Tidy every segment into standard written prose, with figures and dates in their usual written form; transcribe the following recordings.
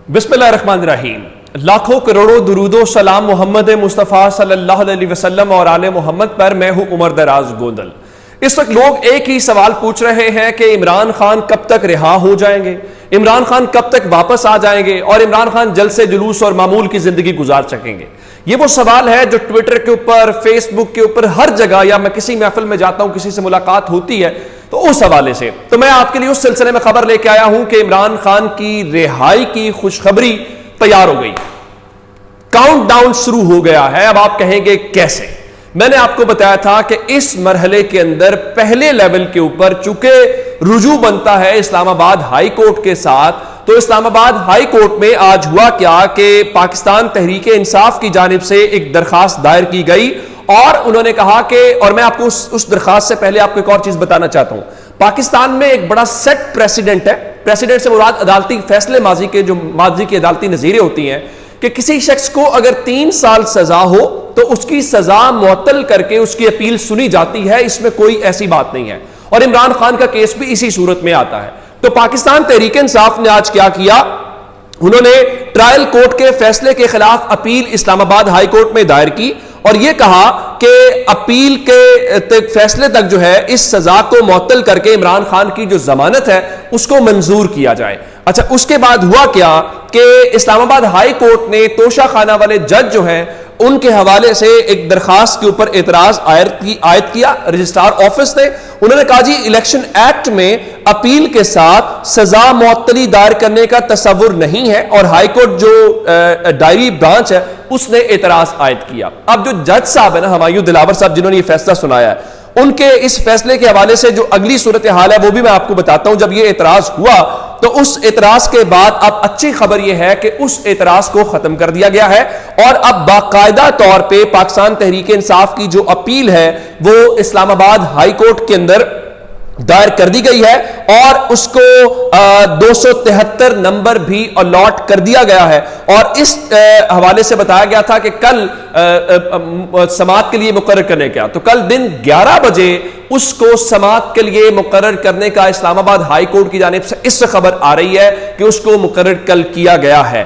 بسم اللہ الرحمن الرحیم. لاکھوں کروڑوں درود و سلام محمد مصطفیٰ صلی اللہ علیہ وسلم اور آل محمد پر. میں ہوں عمر دراز گوندل. اس وقت لوگ ایک ہی سوال پوچھ رہے ہیں کہ عمران خان کب تک رہا ہو جائیں گے, عمران خان کب تک واپس آ جائیں گے اور عمران خان جلد سے جلوس اور معمول کی زندگی گزار سکیں گے. یہ وہ سوال ہے جو ٹویٹر کے اوپر, فیس بک کے اوپر, ہر جگہ, یا میں کسی محفل میں جاتا ہوں, کسی سے ملاقات ہوتی ہے تو اس حوالے سے تو میں آپ کے لیے اس سلسلے میں خبر لے کے آیا ہوں کہ عمران خان کی رہائی کی خوشخبری تیار ہو گئی. کاؤنٹ ڈاؤن شروع ہو گیا ہے. اب آپ کہیں گے کیسے؟ میں نے آپ کو بتایا تھا کہ اس مرحلے کے اندر پہلے لیول کے اوپر چونکہ رجوع بنتا ہے اسلام آباد ہائی کورٹ کے ساتھ, تو اسلام آباد ہائی کورٹ میں آج ہوا کیا کہ پاکستان تحریک انصاف کی جانب سے ایک درخواست دائر کی گئی اور انہوں نے کہا کہ, اور میں آپ کو اس درخواست سے پہلے آپ کو ایک اور چیز بتانا چاہتا ہوں. پاکستان میں ایک بڑا سیٹ پریسیڈنٹ ہے. پریسیڈنٹ سے مراد عدالتی فیصلے ماضی کے, جو ماضی کی عدالتی نظیریں ہوتی ہیں, کہ کسی شخص کو اگر 3 سال سزا ہو تو اس کی سزا معطل کر کے اس کی اپیل سنی جاتی ہے. اس میں کوئی ایسی بات نہیں ہے, اور عمران خان کا کیس بھی اسی صورت میں آتا ہے. تو پاکستان تحریک انصاف نے آج کیا کیا, انہوں نے ٹرائل کورٹ کے فیصلے کے خلاف اپیل اسلام آباد ہائی کورٹ میں دائر کی اور یہ کہا کہ اپیل کے فیصلے تک جو ہے اس سزا کو معطل کر کے عمران خان کی جو ضمانت ہے اس کو منظور کیا جائے. اچھا, اس کے بعد ہوا کیا کہ اسلام آباد ہائی کورٹ نے توشہ خانہ والے جج جو ہیں ان کے حوالے سے ایک درخواست کے اوپر اعتراض عائد کیا رجسٹرار آفس نے. انہوں نے کہا جی الیکشن ایکٹ میں اپیل کے ساتھ سزا معطلی دائر کرنے کا تصور نہیں ہے, اور ہائی کورٹ جو ڈائری برانچ ہے اس نے اعتراض عائد کیا. اب جو جج صاحب ہے نا, ہمایوں دلاور صاحب, جنہوں نے یہ فیصلہ سنایا ہے, ان کے اس فیصلے کے حوالے سے جو اگلی صورتحال ہے وہ بھی میں آپ کو بتاتا ہوں. جب یہ اعتراض ہوا تو اس اعتراض کے بعد اب اچھی خبر یہ ہے کہ اس اعتراض کو ختم کر دیا گیا ہے, اور اب باقاعدہ طور پہ پاکستان تحریک انصاف کی جو اپیل ہے وہ اسلام آباد ہائی کورٹ کے اندر دائر کر دی گئی ہے, اور اس کو 273 نمبر بھی الاٹ کر دیا گیا ہے. اور اس حوالے سے بتایا گیا تھا کہ کل سماعت کے لیے مقرر کرنے کا, تو کل دن 11 بجے اس کو سماعت کے لیے مقرر کرنے کا اسلام آباد ہائی کورٹ کی جانب سے اس سے خبر آ رہی ہے کہ اس کو مقرر کل کیا گیا ہے.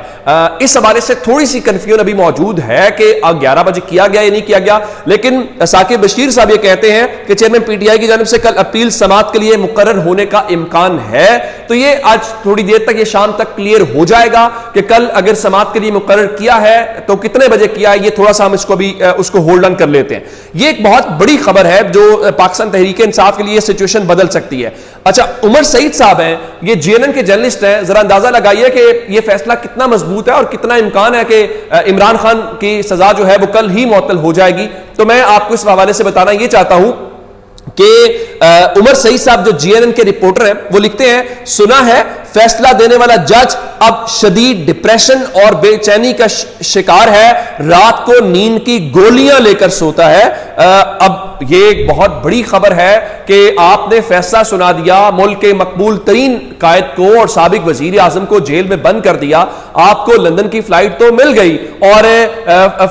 اس حوالے سے تھوڑی سی کنفیوژن ابھی موجود ہے کہ 11 بجے کیا گیا یا نہیں کیا گیا, لیکن ثاقب بشیر صاحب یہ کہتے ہیں کہ چیئرمین پی ٹی آئی کی جانب سے کل اپیل سماعت کے لیے مقرر ہونے کا امکان ہے. تو یہ آج تھوڑی دیر تک, یہ شام تک کلیئر ہو جائے گا کہ کل اگر سماعت کے لیے مقرر کیا ہے تو کتنے بجے کیا ہے. یہ تھوڑا سا ہم اس کو ہولڈ آن کر لیتے ہیں. یہ ایک بہت بڑی خبر ہے جو پاکستان تحریک انصاف کے لیے سچویشن بدل سکتی ہے. اچھا, عمر سعید صاحب ہیں, یہ جی این این کے جرنلسٹ ہیں, ذرا اندازہ لگائیے کہ یہ فیصلہ کتنا مضبوط ہے اور کتنا امکان ہے کہ عمران خان کی سزا جو ہے وہ کل ہی معطل ہو جائے گی. تو میں آپ کو اس حوالے سے بتانا یہ چاہتا ہوں کہ عمر سعید صاحب جو جی این این کے رپورٹر ہیں وہ لکھتے ہیں, سنا ہے فیصلہ دینے والا جج اب شدید ڈپریشن اور بے چینی کا شکار ہے, رات کو نیند کی گولیاں لے کر سوتا ہے. اب یہ ایک بہت بڑی خبر ہے کہ آپ نے فیصلہ سنا دیا, ملک کے مقبول ترین قائد کو اور سابق وزیر اعظم کو جیل میں بند کر دیا. آپ کو لندن کی فلائٹ تو مل گئی, اور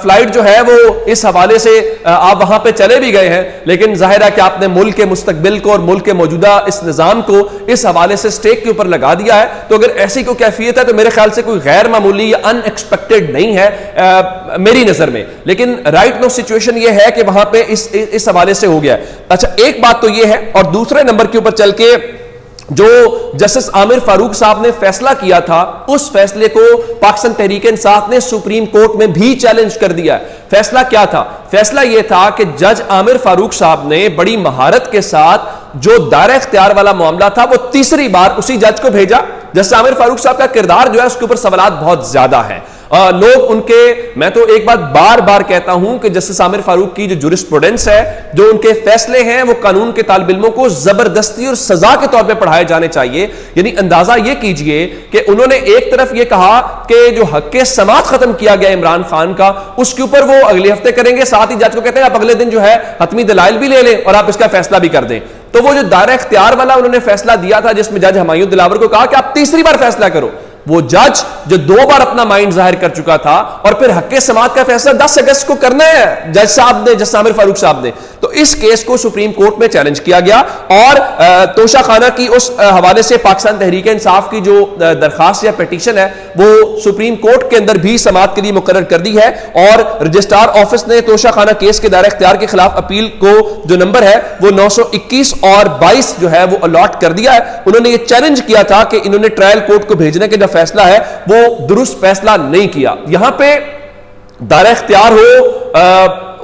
فلائٹ جو ہے وہ اس حوالے سے آپ وہاں پہ چلے بھی گئے ہیں, لیکن ظاہر ہے کہ آپ نے ملک کے مستقبل کو اور ملک کے موجودہ اس نظام کو اس حوالے سے سٹیک کے اوپر لگا دیا ہے. تو اگر ایسی کوئی کیفیت ہے تو میرے خیال سے کوئی غیر معمولی یا ان ایکسپیکٹڈ نہیں ہے میری نظر میں, لیکن رائٹ نو سچویشن یہ ہے کہ وہاں پہ اس حوالے سے ہو گیا. اچھا, ایک بات تو یہ ہے, اور دوسرے نمبر کے اوپر چل کے جو جسٹس عامر فاروق صاحب نے فیصلہ کیا تھا اس فیصلے کو پاکستان تحریک انصاف نے سپریم کورٹ میں بھی چیلنج کر دیا ہے. فیصلہ کیا تھا؟ فیصلہ یہ تھا کہ جج عامر فاروق صاحب نے بڑی مہارت کے ساتھ جو دائرہ اختیار والا معاملہ تھا وہ تیسری بار اسی جج کو بھیجا. جسٹس عامر فاروق صاحب کا کردار جو ہے اس کے اوپر سوالات بہت زیادہ ہیں. لوگ ان کے, میں تو ایک بات بار بار کہتا ہوں کہ جسٹس عامر فاروق کی جو جورسپروڈنس ہے, جو ان کے فیصلے ہیں, وہ قانون کے طالب علموں کو زبردستی اور سزا کے طور پہ پڑھائے جانے چاہیے. یعنی اندازہ یہ کیجئے کہ انہوں نے ایک طرف یہ کہا کہ جو حق سماعت ختم کیا گیا عمران خان کا اس کے اوپر وہ اگلے ہفتے کریں گے, ساتھ ہی جج کو کہتے ہیں آپ اگلے دن جو ہے حتمی دلائل بھی لے لیں اور آپ اس کا فیصلہ بھی کر دیں. تو وہ جو دائرہ اختیار والا انہوں نے فیصلہ دیا تھا جس میں جج ہمایوں دلاور کو کہا کہ آپ تیسری بار فیصلہ کرو, وہ جج جو 2 بار اپنا مائنڈ ظاہر کر چکا تھا اور پھر حق سماعت کا فیصلہ 10 اگست کو کرنا ہے جج صاحب نے، جج عامر فاروق صاحب نے، تو اس کیس کو سپریم کورٹ میں چیلنج کیا گیا اور توشہ خانہ کی اس حوالے سے پاکستان تحریک انصاف کی جو درخواست یا پیٹیشن ہے وہ سپریم کورٹ کے اندر بھی سماعت کے لیے مقرر کر دی ہے، اور رجسٹرار آفس نے توشہ خانہ کیس کے دائرہ اختیار کے خلاف اپیل کو جو نمبر ہے وہ 921 اور 22 جو ہے وہ الاٹ کر دیا ہے۔ انہوں نے یہ چیلنج کیا تھا کہ انہوں نے ٹرائل کورٹ کو بھیجنے کے جو فیصلہ ہے وہ درست فیصلہ نہیں کیا۔ یہاں پہ دائرہ اختیار ہو،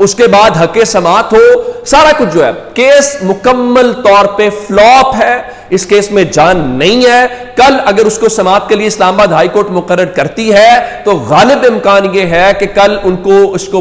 اس کے بعد حق سماعت ہو، سارا کچھ جو ہے کیس مکمل طور پہ فلاپ ہے، اس کیس میں جان نہیں ہے۔ کل اگر اس کو سماعت کے لیے اسلام آباد ہائی کورٹ مقرر کرتی ہے تو غالب امکان یہ ہے کہ کل ان کو اس کو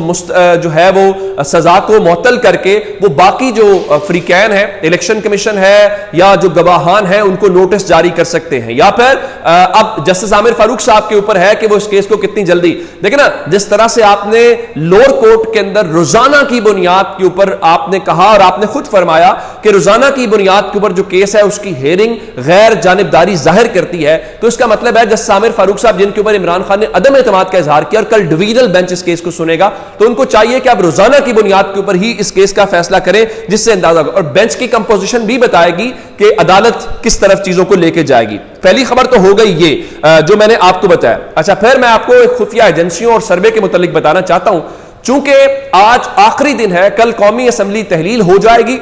جو ہے وہ سزا کو معطل کر کے وہ باقی جو فریقین ہے، الیکشن کمیشن ہے یا جو گواہان ہیں، ان کو نوٹس جاری کر سکتے ہیں، یا پھر اب جسٹس عامر فاروق صاحب کے اوپر ہے کہ وہ اس کیس کو کتنی جلدی دیکھیں نا۔ جس طرح سے آپ نے لوور کورٹ کے اندر روزانہ کی بنیاد کے اوپر آپ نے کہا اور آپ نے خود فرمایا کہ روزانہ کی بنیاد کے اوپر جو کیس ہے اس کی ہیئرنگ غیر جانبداری ظاہر کرتی ہے، تو اس کا مطلب ہے جسٹس عامر فاروق صاحب جن کے اوپر عمران خان نے عدم اعتماد کا اظہار کیا اور کل ڈویژنل بینچ اس کیس کو سنے گا، تو ان کو چاہیے کہ اب روزانہ کی بنیاد کے اوپر ہی اس کیس کا فیصلہ کریں، جس سے اندازہ ہوگا اور بینچ کی کمپوزیشن بھی بتائے گی کہ عدالت کس طرف چیزوں کو لے کے جائے گی۔ پہلی خبر تو ہو گئی یہ جو میں نے آپ کو بتایا۔ اچھا، پھر میں آپ کو ایک خفیہ ایجنسیوں اور سروے کے متعلق بتانا چاہتا ہوں، چونکہ آج آخری دن ہے، کل قومی اسمبلی تحلیل ہو جائے گی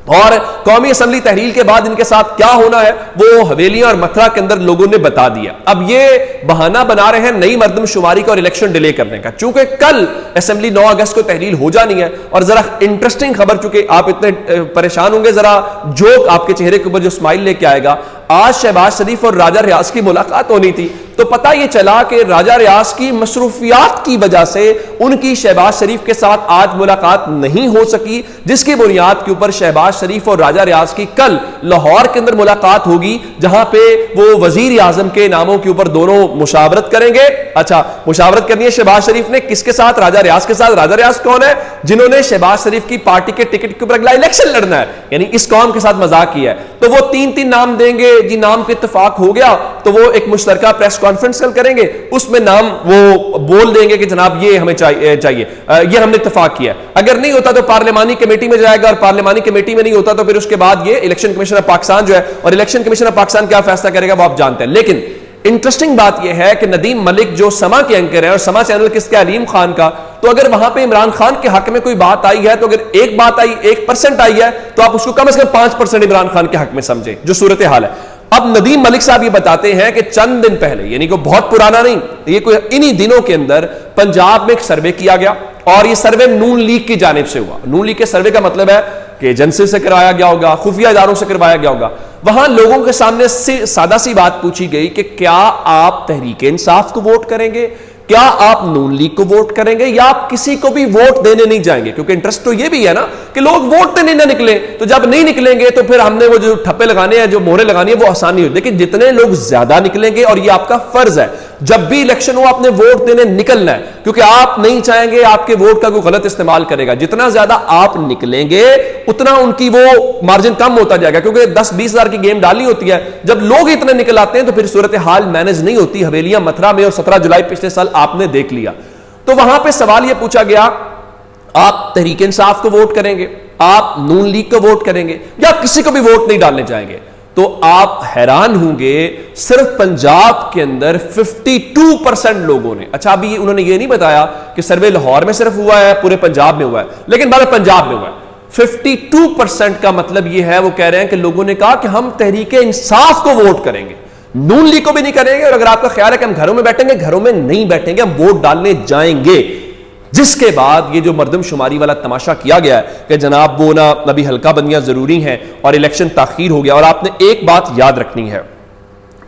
اور قومی اسمبلی تحلیل کے بعد ان کے ساتھ کیا ہونا ہے وہ حویلیاں اور متھرا کے اندر لوگوں نے بتا دیا۔ اب یہ بہانہ بنا رہے ہیں نئی مردم شماری کا اور الیکشن ڈیلے کرنے کا، چونکہ کل اسمبلی 9 اگست کو تحلیل ہو جانی ہے۔ اور ذرا انٹرسٹنگ خبر، چونکہ آپ اتنے پریشان ہوں گے، ذرا جوک آپ کے چہرے کے اوپر جو اسمائل لے کے آئے گا، آج شہباز شریف اور راجہ ریاض کی ملاقات ہونی تھی، تو پتہ یہ چلا کہ راجہ ریاض کی مصروفیات کی وجہ سے ان کی شہباز شریف کے ساتھ آج ملاقات نہیں ہو سکی، جس کی بنیاد کے اوپر شہباز شریف اور راجہ ریاض کی کل لاہور کے اندر ملاقات ہوگی، جہاں پہ وہ وزیر اعظم کے ناموں کے اوپر دونوں مشاورت کریں گے۔ اچھا، مشاورت کرنی ہے شہباز شریف نے کس کے ساتھ؟ راجہ ریاض کے ساتھ۔ راجہ ریاض کون ہے؟ جنہوں نے شہباز شریف کی پارٹی کے ٹکٹ کے اوپر اگلا الیکشن لڑنا ہے، یعنی اس قوم کے ساتھ مذاق کیا ہے، تو وہ 3 نام دیں گے جی، نام پہ اتفاق ہو گیا تو وہ ایک مشترکہ پریس کانفرنس کل کریں گے، اس میں نام وہ بول دیں گے کہ جناب یہ ہمیں چاہیے، یہ ہم نے اتفاق کیا ہے۔ اگر نہیں ہوتا تو پارلیمانی کمیٹی میں جائے گا، اور پارلیمانی کمیٹی میں نہیں ہوتا تو پھر اس کے بعد یہ الیکشن کمیشن آف پاکستان جو ہے، اور الیکشن کمیشن آف پاکستان کیا فیصلہ کرے گا وہ آپ جانتے ہیں۔ لیکن انٹرسٹنگ بات یہ ہے کہ ندیم ملک جو سما کے اینکر ہیں، اور سما چینل کس کے؟ علیم خان کا، تو اگر وہاں پہ عمران خان کے حق میں کوئی بات آئی ہے، تو اگر ایک بات آئی 1% آئی ہے تو آپ اس کو کم از کم 5% عمران خان کے حق میں سمجھیں، جو صورتحال ہے۔ اب ندیم ملک صاحب یہ بتاتے ہیں کہ چند دن پہلے، یعنی کہ بہت پرانا نہیں، یہ کوئی انہی دنوں کے اندر پنجاب میں ایک سروے کیا گیا، اور یہ سروے نون لیگ کی جانب سے ہوا۔ نون لیگ کے سروے کا مطلب ہے کہ ایجنسی سے کروایا گیا ہوگا، خفیہ اداروں سے کروایا گیا ہوگا۔ وہاں لوگوں کے سامنے سادہ سی بات پوچھی گئی کہ کیا آپ تحریک انصاف کو ووٹ کریں گے، کیا آپ نون لیگ کو ووٹ کریں گے، یا آپ کسی کو بھی ووٹ دینے نہیں جائیں گے؟ کیونکہ انٹرسٹ تو یہ بھی ہے نا کہ لوگ ووٹ دینے نہ نکلیں، تو جب نہیں نکلیں گے تو پھر ہم نے وہ جو ٹھپے لگانے ہیں، جو مہرے لگانی ہے، وہ آسان نہیں ہوتی۔ لیکن جتنے لوگ زیادہ نکلیں گے، اور یہ آپ کا فرض ہے، جب بھی الیکشن ہو آپ نے ووٹ دینے نکلنا ہے، کیونکہ آپ نہیں چاہیں گے آپ کے ووٹ کا کوئی غلط استعمال کرے گا۔ جتنا زیادہ آپ نکلیں گے اتنا ان کی وہ مارجن کم ہوتا جائے گا، کیونکہ 10-20 ہزار کی گیم ڈالی ہوتی ہے، جب لوگ اتنے نکل آتے ہیں تو پھر صورتحال مینج نہیں ہوتی۔ حویلیاں متھرا میں اور 17 جولائی پچھلے سال آپ نے دیکھ لیا۔ تو وہاں پہ سوال یہ پوچھا گیا، آپ تحریک انصاف کو ووٹ کریں گے، آپ نون لیگ کو ووٹ کریں گے، یا کسی کو بھی ووٹ نہیں ڈالنے جائیں گے؟ تو آپ حیران ہوں گے، صرف پنجاب کے اندر 52% لوگوں نے، اچھا ابھی انہوں نے یہ نہیں بتایا کہ سروے لاہور میں صرف ہوا ہے، پورے پنجاب میں ہوا ہے، لیکن بارہ پنجاب میں ہوا ہے۔ 52% کا مطلب یہ ہے، وہ کہہ رہے ہیں کہ لوگوں نے کہا کہ ہم تحریک انصاف کو ووٹ کریں گے، نون لیگ کو بھی نہیں کریں گے، اور اگر آپ کا خیال ہے کہ ہم گھروں میں بیٹھیں گے، گھروں میں نہیں بیٹھیں گے، ہم ووٹ ڈالنے جائیں گے۔ جس کے بعد یہ جو مردم شماری والا تماشا کیا گیا ہے کہ جناب وہ نا ابھی حلقہ بندیاں ضروری ہیں اور الیکشن تاخیر ہو گیا۔ اور آپ نے ایک بات یاد رکھنی ہے،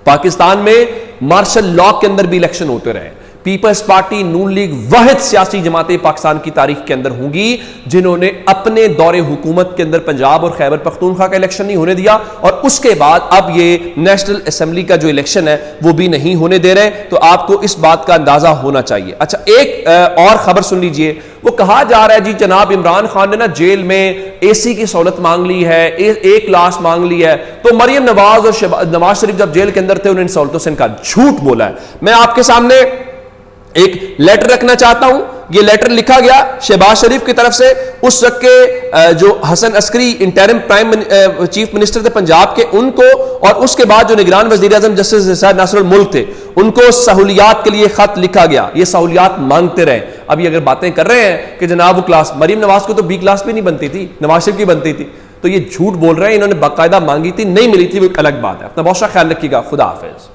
پاکستان میں مارشل لاء کے اندر بھی الیکشن ہوتے رہے، پیپلز پارٹی نون لیگ واحد سیاسی جماعتیں پاکستان کی تاریخ کے اندر ہوں گی جنہوں نے اپنے دور حکومت کے اندر پنجاب اور خیبر پختونخوا کا الیکشن نہیں ہونے دیا، اور اس کے بعد اب یہ نیشنل اسمبلی کا جو الیکشن ہے وہ بھی نہیں ہونے دے رہے۔ تو آپ کو اس بات کا اندازہ ہونا چاہیے۔ اچھا، ایک اور خبر سن لیجئے، وہ کہا جا رہا ہے جی جناب عمران خان نے نا جیل میں اے سی کی سہولت مانگ لی ہے, ایک کلاس مانگ لی ہے, تو مریم نواز اور نواز شریف جب جیل کے اندر تھے انہیں ان سہولتوں سے انکار. جھوٹ بولا ہے. میں آپ کے سامنے ایک لیٹر رکھنا چاہتا ہوں. یہ لیٹر لکھا گیا شہباز شریف کی طرف سے اس وقت کے جو حسن عسکری انٹرم چیف منسٹر تھے پنجاب کے, ان کو, اور اس کے بعد جو نگران وزیر اعظم جسٹس نصیر ناصر الملک تھے ان کو سہولیات کے لیے خط لکھا گیا. یہ سہولیات مانگتے رہے. اب یہ اگر باتیں کر رہے ہیں کہ جناب وہ کلاس, مریم نواز کو تو بی کلاس بھی نہیں بنتی تھی, نواز شریف کی بنتی تھی, تو یہ جھوٹ بول رہے ہیں. انہوں نے باقاعدہ مانگی تھی, نہیں ملی تھی, وہ ایک الگ بات ہے. اپنا بہت سا خیال رکھیے گا. خدا حافظ.